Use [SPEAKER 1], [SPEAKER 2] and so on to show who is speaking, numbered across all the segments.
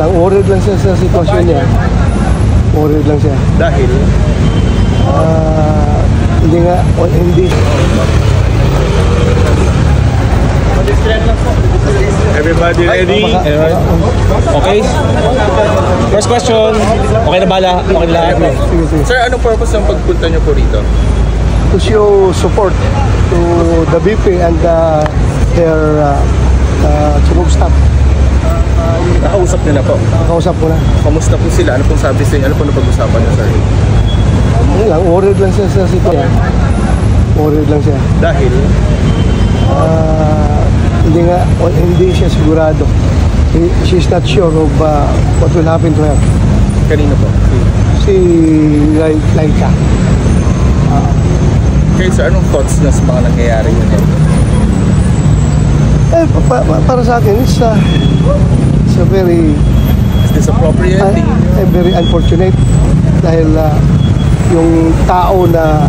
[SPEAKER 1] lang, worried lang siya sa sitwasyon niya. Worried lang siya.
[SPEAKER 2] Dahil?
[SPEAKER 1] Hindi.
[SPEAKER 2] Everybody ready? Okay? First question. Okay na bala? Okay na lahat?
[SPEAKER 1] Sige.
[SPEAKER 2] Sir, anong purpose ng pagpunta niyo po rito?
[SPEAKER 1] To show support to the BP and their chief staff.
[SPEAKER 2] Nakausap niyo na po.
[SPEAKER 1] Nakausap ko na.
[SPEAKER 2] Kamusta po sila? Ano pong sabi sa inyo? Ano pong napag-usapan niyo, sir?
[SPEAKER 1] Ano lang, worried lang siya sa sitwasyon. Worried lang siya.
[SPEAKER 2] Dahil?
[SPEAKER 1] Hindi siya sigurado. She's not sure of what will happen to her.
[SPEAKER 2] Kanino po?
[SPEAKER 1] Si Laika.
[SPEAKER 2] Okay, sir, anong thoughts na sa mga nangyayari yun?
[SPEAKER 1] Para sa akin, it's a very...
[SPEAKER 2] Is this appropriate?
[SPEAKER 1] Very unfortunate. Dahil yung tao na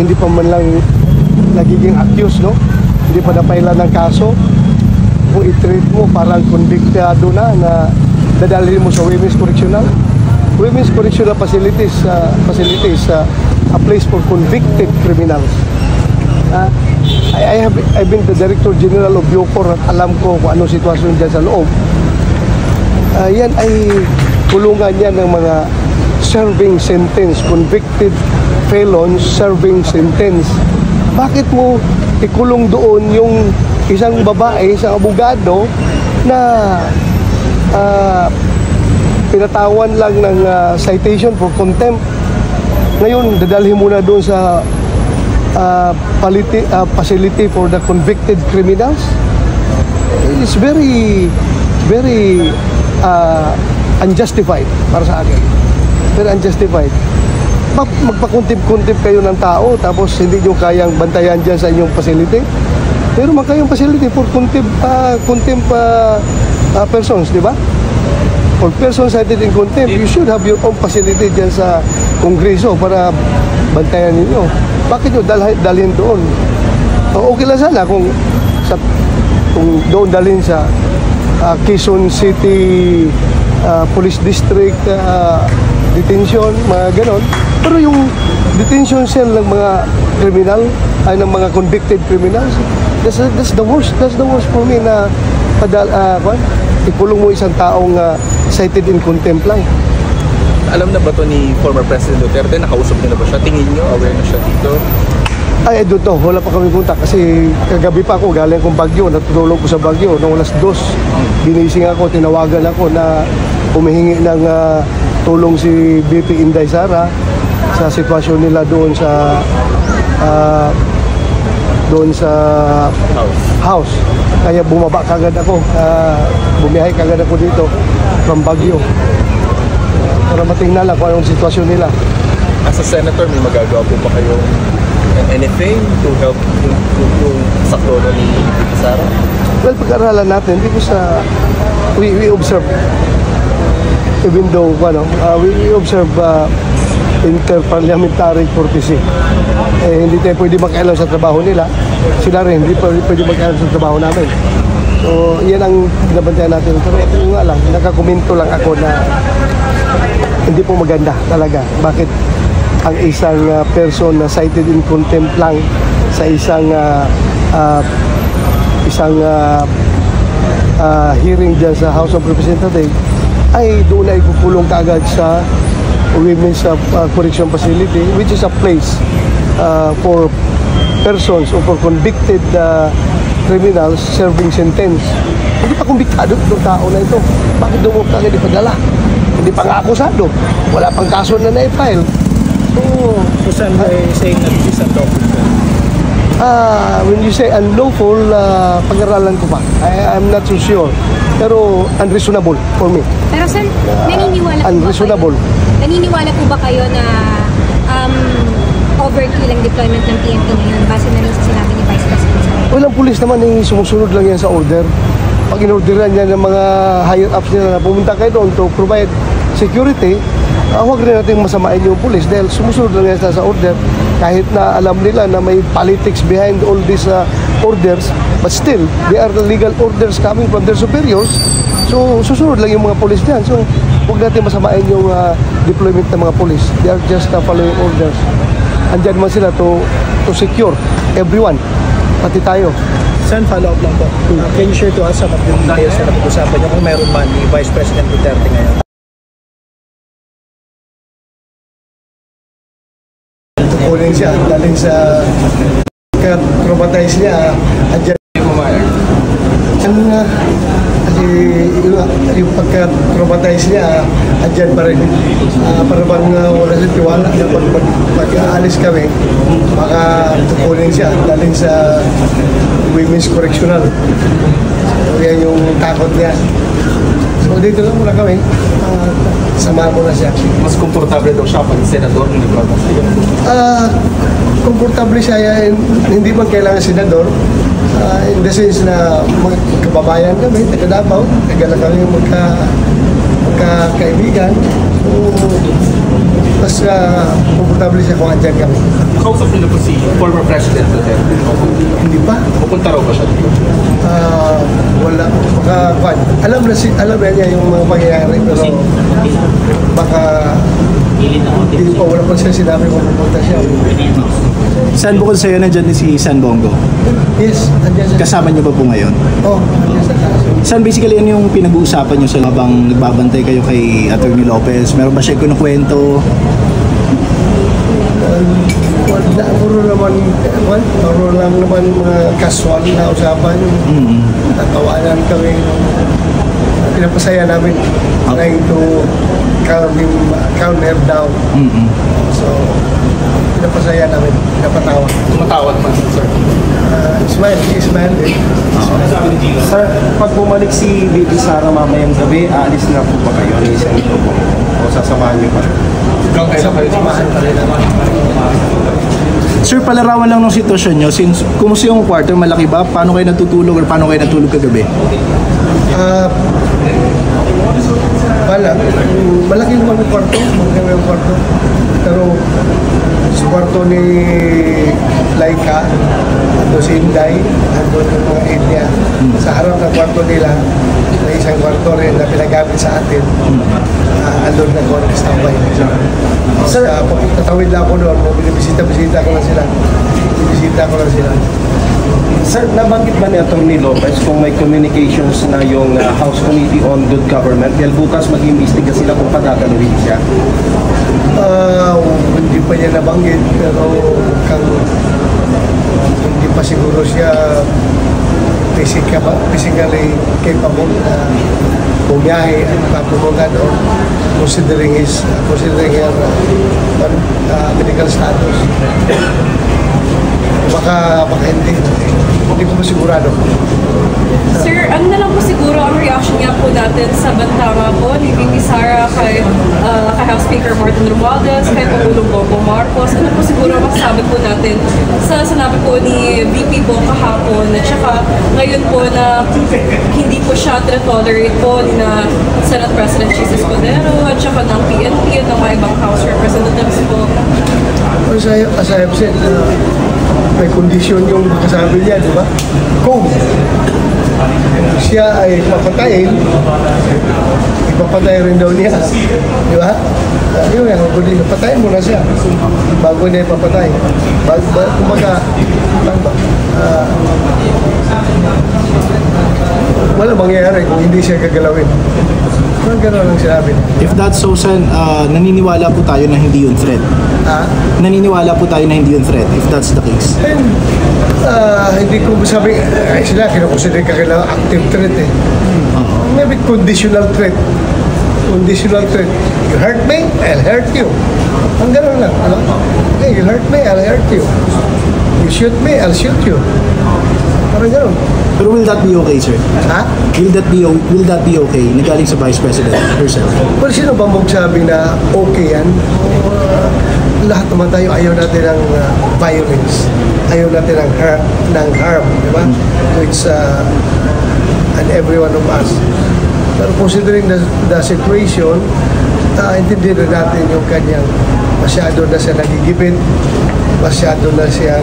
[SPEAKER 1] hindi pa man lang nagiging accused, no? Hindi pa napailan ng kaso, kung i-treat mo parang convictado na dadalhin mo sa Women's Correctional. Women's Correctional facilities a place for convicted criminals. I've been the Director General of Bucor at alam ko kung anong sitwasyon dyan sa loob. Yan ay kulungan yan ng mga serving sentence, convicted felons serving sentence. Bakit mo ikulong doon yung isang babae, isang abogado na pinatawan lang ng citation for contempt? Ngayon, dadalhin mo na doon sa facility for the convicted criminals. It's very unjustified para sa akin. Very unjustified. Magpakuntip-kuntip kayo ng tao tapos hindi nyo kayang bantayan dyan sa inyong facility. Pero kayong facility for contempt persons, di ba? For persons cited in contempt, you should have your own facility dyan sa Kongreso para bantayan ninyo. Bakit nyo dalhin doon? Okay lang sana kung doon dalhin sa Quezon City Police District detention, mga ganon. Pero yung detention cell ng mga criminal, ay ng mga convicted criminals, that's the worst for me na ikulong mo isang taong cited in contempt lang.
[SPEAKER 2] Alam na ba to ni former President Duterte? Nakausap niyo na ba siya? Tingin niyo, aware na siya dito?
[SPEAKER 1] Ay, doon to. Wala pa kami punta kasi kagabi pa ako, galing kong Baguio, natutulog ko sa Baguio. Noong alas 2, ginising ako, tinawagan ako na humihingi ng tulong si BP Inday Sara sa sitwasyon nila doon sa house. Kaya bumaba kagad ako, bumiyahe kagad ako dito from Baguio para matingnan lang kung anong sitwasyon nila.
[SPEAKER 2] As a senator, may magagawa po ba kayo anything to help yung saklono ni BP Sara?
[SPEAKER 1] Well, pag-aralan natin because we observe, even though we observe interparliamentary courtesy. Hindi tayo pwede makialam sa trabaho nila. Sila rin hindi pwede makialam sa trabaho namin. So, yan ang binabantayan natin. Pero ito nga lang, nakakomento lang ako na hindi po maganda talaga. Bakit ang isang person na cited in contempt lang sa isang hearing dyan sa House of Representatives ay doon ay kukulong kaagad sa Women's Correction Facility, which is a place for persons or for convicted criminals serving sentence. Hindi pa kumbiktado itong tao na ito. Bakit doon mo kagad ipadala? Hindi pa nga akusado. Wala pang kaso na na-file.
[SPEAKER 3] So saan ba saying that this is unlawful?
[SPEAKER 1] When you say unlawful, pag-aralan ko pa. I'm not so sure. Pero unreasonable for me.
[SPEAKER 4] Pero sir, naniniwala po ba kayo na overkill ang deployment ng PNP ngayon base na rin sa sinabi ni Vice President?
[SPEAKER 1] Walang pulis naman, sumusunod lang yan sa order. Pag inorderan yan ng mga higher ups nila na pumunta kayo doon to provide security, huwag rin natin masamain yung pulis dahil sumusunod lang yan sa order. Kahit na alam nila na may politics behind all these orders, but still, they are the legal orders coming from their superiors. So So, susunod lang yung mga polis dyan. So, huwag natin masamain yung deployment ng mga polis. They are just following orders. Andyan man sila to secure everyone, pati tayo.
[SPEAKER 3] Sen, follow up lang po. Can you share to us some of the details na napag-usapan niyo kung meron man ni Vice President Duterte ngayon?
[SPEAKER 1] Kunin siya, daling sa traumatize niya, andyan kasi yung pagka-traumatize niya, andyan pa rin. Para bang wala siya tiwala na pag-aalis kami, baka kukunin siya, daling sa Women's Correctional. So, yan yung takot niya. So, dito lang muna kami. Samahan mo na siya.
[SPEAKER 2] Mas komportable daw siya pag senador ng Negros.
[SPEAKER 1] Komportable siya, hindi man kailangan senador. In the sense na magkababayan kami, taga Davao, taga lang kami magkakaibigan. So, mas komportable siya kung andyan kami.
[SPEAKER 2] Kausap niyo na po si former President Duterte.
[SPEAKER 1] Hindi pa?
[SPEAKER 2] Pupunta raw ba siya dito?
[SPEAKER 1] Wala. Baka, alam na niya yung mga pangyayari, pero baka hindi pa, wala pa siya sinabi kung pupunta siya.
[SPEAKER 3] Sen, bukod sa'yo, nandyan si San Bongo.
[SPEAKER 1] Yes, andyan siya.
[SPEAKER 3] Kasama niyo ba po ngayon?
[SPEAKER 1] Oh, andyan sa taas.
[SPEAKER 3] San, basically, ano yung pinag-uusapan niyo sa habang nagbabantay kayo kay Atty. Lopez? Meron ba siya kinukwento?
[SPEAKER 1] Wala, puro lang naman mga casual na usapan. Tatawanan kami. Pinapasaya namin. Trying to calm her down. So, pinapasaya namin. Pinapatawa.
[SPEAKER 2] Tumatawad man, sir.
[SPEAKER 1] Smile eh.
[SPEAKER 5] Sir, pag bumalik si Bibi Sara mamayang gabi, aalis na po ba kayo ni Senator Bongo? O sasamahan niyo pa?
[SPEAKER 2] Hanggang kailan kayo
[SPEAKER 1] Samahan pa rin naman.
[SPEAKER 3] Sir, palarawan lang ng sitwasyon nyo. Since, kumusta yung quarter, malaki ba? Paano kayo natutulog or paano kayo natulog kagabi?
[SPEAKER 1] Malaki naman yung kwarto. Malaki yung kwarto. Pero sa kwarto ni Laika, ando si Inday, ando yung mga area. Sa harap ng kwarto nila, may isang kwarto rin na pinagamit sa atin. Andun na ko nag-standby. Sir, tatawid lang ako doon, binibisita ko lang sila.
[SPEAKER 5] Sir, nabanggit ba ni Atty. Lopez kung may communications na yung House Committee on Good Government? Dahil bukas mag-imbestiga sila kung patatalawin siya.
[SPEAKER 1] Hindi pa niya nabanggit, pero hindi pa siguro siya physically capable na bumiyahe at pumunta doon, considering her medical status. Baka hindi ko masigurado.
[SPEAKER 6] Sir, ano na lang po siguro ang reaction niya po natin sa bantama po ni VP Sara kay House Speaker Martin Romualdez, kay Pangulong Bongbong Marcos. Ano po siguro masasabi po natin sa sinabi po ni VP po kahapon at saka ngayon po na hindi po siya tolerate po ni na Senate President Jesus Cordero at saka ng PNP at ng mga ibang House Representatives po.
[SPEAKER 1] As I have said, may kondisyon yung kasabi niya, di ba? Kung siya ay papatayin, ipapatay rin daw niya. Di ba? Yun yan, patayin mo na siya bago niya ipapatay. Kumbaga, wala mangyayari kung hindi siya gagalawin. Parang gano'n lang sinabi niya.
[SPEAKER 3] If that's so, Sen, naniniwala po tayo na hindi yun threat. Naniniwala po tayo na hindi yun threat, if that's the case.
[SPEAKER 1] And, hindi ko sabi, sila kinukonsider ka kailangan active threat eh. Maybe conditional threat. Conditional threat. You hurt me, I'll hurt you. Ang gano'n lang. Ano? Hey, you hurt me, I'll hurt you. You shoot me, I'll shoot you. Parang gano'n.
[SPEAKER 3] Pero will that be okay, sir?
[SPEAKER 1] Ha?
[SPEAKER 3] Will that be okay? Nagaling sa Vice President herself.
[SPEAKER 1] Well, sino ba magsabi na okay yan? Lahat naman tayo ayaw natin ng violence. Ayaw natin ng harm. Di ba? Which, and every one of us. Pero considering the situation, intindihin natin yung kanyang masyado na siya nagigipit, masyado na siyang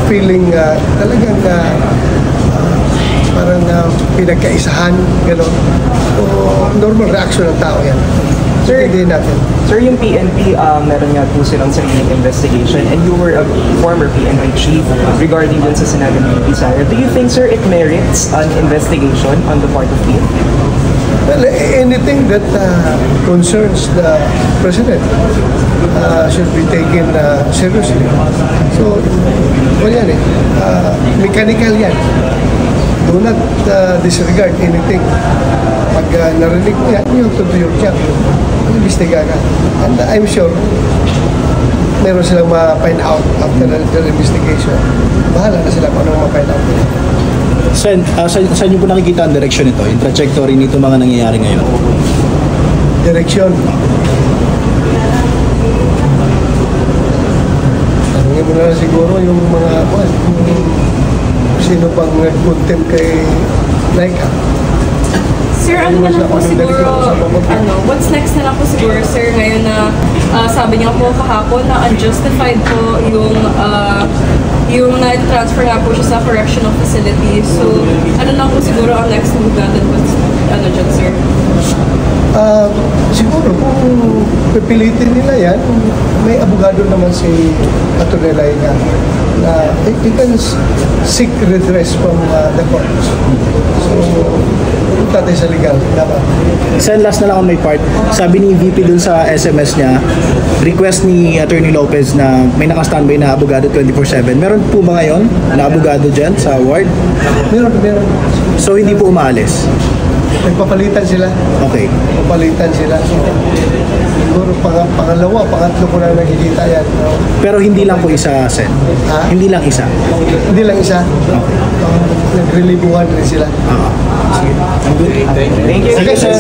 [SPEAKER 1] feeling talagang parang pinagkaisahan, gano'n. So, normal reaction ng tao yan.
[SPEAKER 7] Sir,
[SPEAKER 1] Hindi natin.
[SPEAKER 7] Sir, yung PNP, meron nga po silang sariling investigation and you were a former PNP chief regarding dun sa sinabi ni VP Sara. Do you think, sir, it merits an investigation on the part of PNP?
[SPEAKER 1] Well, anything that concerns the president should be taken seriously. So, well yan mechanical yan. Do not disregard anything. Pag narinig mo yan, you have to do your job. Imbestiga ka. And I'm sure, meron silang ma-find out after their investigation. Bahala na sila kung anong ma-find out.
[SPEAKER 3] Sen, saan niyo po nakikita ang direction nito, yung trajectory nito mga nangyayari ngayon?
[SPEAKER 1] Direction. Tanungin mo na lang siguro yung mga sino pang nag-contempt kay Laika.
[SPEAKER 6] Sir, ano na lang po siguro, what's next na lang po siguro, sir, ngayon na sabi niyo po kahapon na unjustified po yung na-transfer nga po siya sa correctional facility. So, ano lang po siguro ang next move natin po, dyan, sir?
[SPEAKER 1] Siguro kung pipilitin nila yan, may abogado naman si Atty. Laika na he can seek redress from the courts. So, punta tayo sa legal. Dapat.
[SPEAKER 3] Sen, last na lang on my part. Sabi ni VP dun sa SMS niya, request ni Attorney Lopez na may naka-standby na abogado 24/7. Meron po ba ngayon na abogado dyan sa ward?
[SPEAKER 1] Meron.
[SPEAKER 3] So hindi po umaalis?
[SPEAKER 1] Nagpapalitan sila.
[SPEAKER 3] Okay.
[SPEAKER 1] Papalitan sila. Siguro pangalawa, pangatlo ko na nakikita yan. No?
[SPEAKER 3] Pero hindi lang po isa, Sen?
[SPEAKER 1] Ha?
[SPEAKER 3] Hindi lang isa?
[SPEAKER 1] Hindi lang isa. Nagrelibuhan rin sila.
[SPEAKER 3] Sige. I'm good.
[SPEAKER 7] Thank you.
[SPEAKER 3] Sige, Sen.